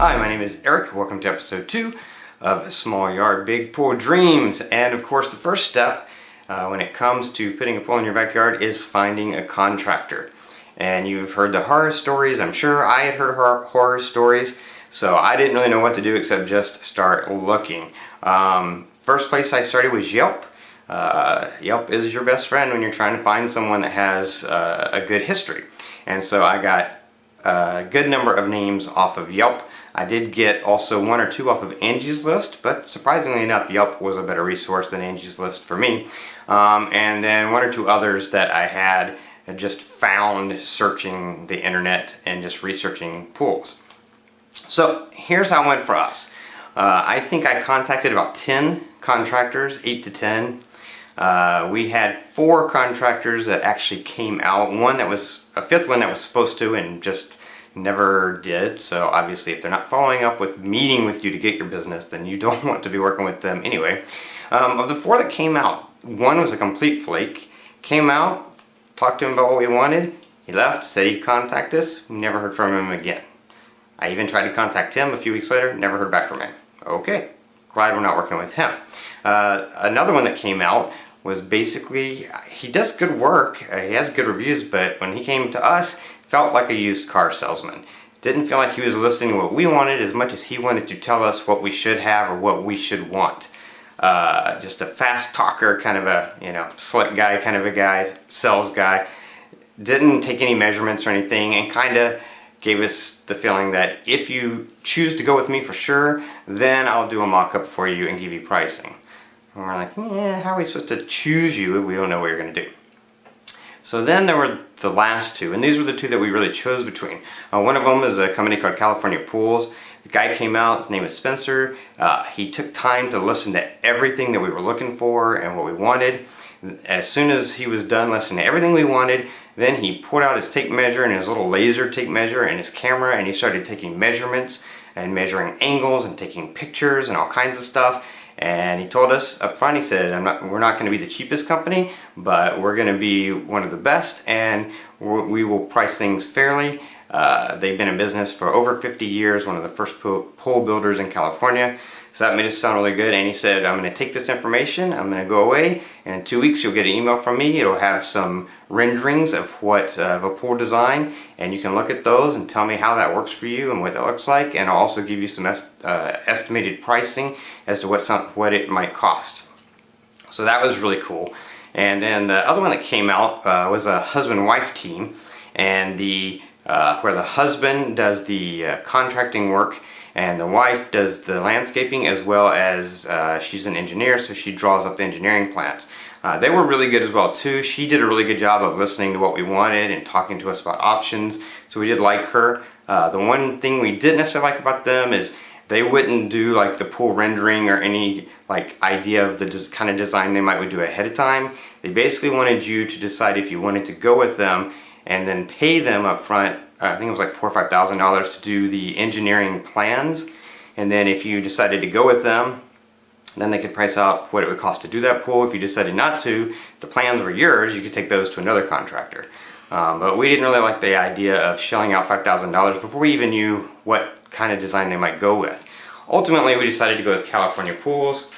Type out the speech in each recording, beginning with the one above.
Hi, my name is Eric. Welcome to episode 2 of Small Yard, Big Pool Dreams. And of course, the first step when it comes to putting a pool in your backyard is finding a contractor. And you've heard the horror stories. I'm sure I had heard horror stories, so I didn't really know what to do except just start looking. First place I started was Yelp. Yelp is your best friend when you're trying to find someone that has a good history. And so I got a good number of names off of Yelp. I did get also 1 or 2 off of Angie's List, but surprisingly enough, Yelp was a better resource than Angie's List for me. And then 1 or 2 others that I had just found searching the internet and just researching pools. So here's how it went for us. I think I contacted about 10 contractors, 8 to 10. We had 4 contractors that actually came out. One that was a 5th one that was supposed to and just never did. So obviously if they're not following up with meeting with you to get your business, then you don't want to be working with them anyway. Of the 4 that came out, 1 was a complete flake. Came out, talked to him about what we wanted. He left, said he'd contact us. We never heard from him again. I even tried to contact him a few weeks later, never heard back from him. Okay, glad we're not working with him. Another one that came out was basically, he does good work, he has good reviews, but when he came to us, felt like a used car salesman. Didn't feel like he was listening to what we wanted as much as he wanted to tell us what we should have or what we should want. Just a fast talker, kind of a, slick guy, kind of a guy, sales guy. Didn't take any measurements or anything, and kind of gave us the feeling that if you choose to go with me for sure, then I'll do a mock-up for you and give you pricing. And we're like, yeah, how are we supposed to choose you if we don't know what you're going to do? So then there were the last 2, and these were the 2 that we really chose between. One of them is a company called California Pools. The guy came out, his name is Spencer. He took time to listen to everything that we were looking for and what we wanted. As soon as he was done listening to everything we wanted, then he pulled out his tape measure and his little laser tape measure and his camera, and he started taking measurements and measuring angles and taking pictures and all kinds of stuff. And he told us up front, he said, we're not going to be the cheapest company, but we're going to be one of the best, and we will price things fairly. They've been in business for over 50 years, one of the first pool builders in California. So that made us sound really good. And he said, I'm going to take this information, I'm going to go away, and in 2 weeks you'll get an email from me. It'll have some renderings of of a pool design, and you can look at those and tell me how that works for you and what that looks like. And I'll also give you some estimated pricing as to what it might cost. So that was really cool. And then the other one that came out was a husband-wife team, and where the husband does the contracting work and the wife does the landscaping, as well as she's an engineer, so she draws up the engineering plans. They were really good as well too. She did a really good job of listening to what we wanted and talking to us about options, so we did like her. The one thing we didn't necessarily like about them is they wouldn't do like the pool rendering or any like idea of the kind of design they might do ahead of time. They basically wanted you to decide if you wanted to go with them and then pay them up front. I think it was like $4,000 or $5,000 to do the engineering plans, and then if you decided to go with them, then they could price out what it would cost to do that pool. If you decided not to, the plans were yours, you could take those to another contractor. But we didn't really like the idea of shelling out $5,000 before we even knew what kind of design they might go with. Ultimately, we decided to go with California Pools.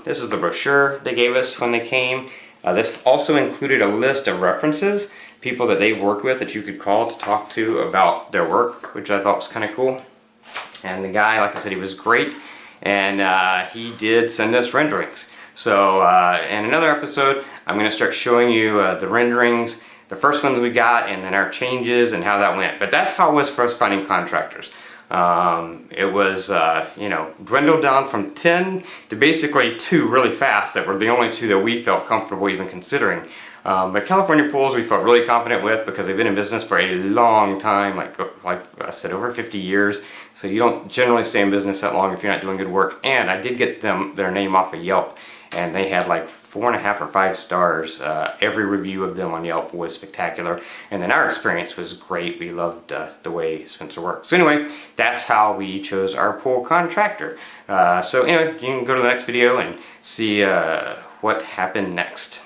This is the brochure they gave us when they came. This also included a list of references, people that they've worked with that you could call to talk to about their work, which I thought was kind of cool. And the guy, like I said, he was great, and he did send us renderings. So in another episode, I'm going to start showing you the renderings, the first ones we got, and then our changes and how that went. But that's how it was for us finding contractors. It was, dwindled down from 10 to basically 2 really fast that were the only 2 that we felt comfortable even considering. But California Pools we felt really confident with because they've been in business for a long time, like I said, over 50 years. So you don't generally stay in business that long if you're not doing good work. And I did get their name off of Yelp, and they had like 4.5 or 5 stars. Every review of them on Yelp was spectacular, and then our experience was great. We loved the way Spencer worked. So anyway, that's how we chose our pool contractor. So anyway, you can go to the next video and see what happened next.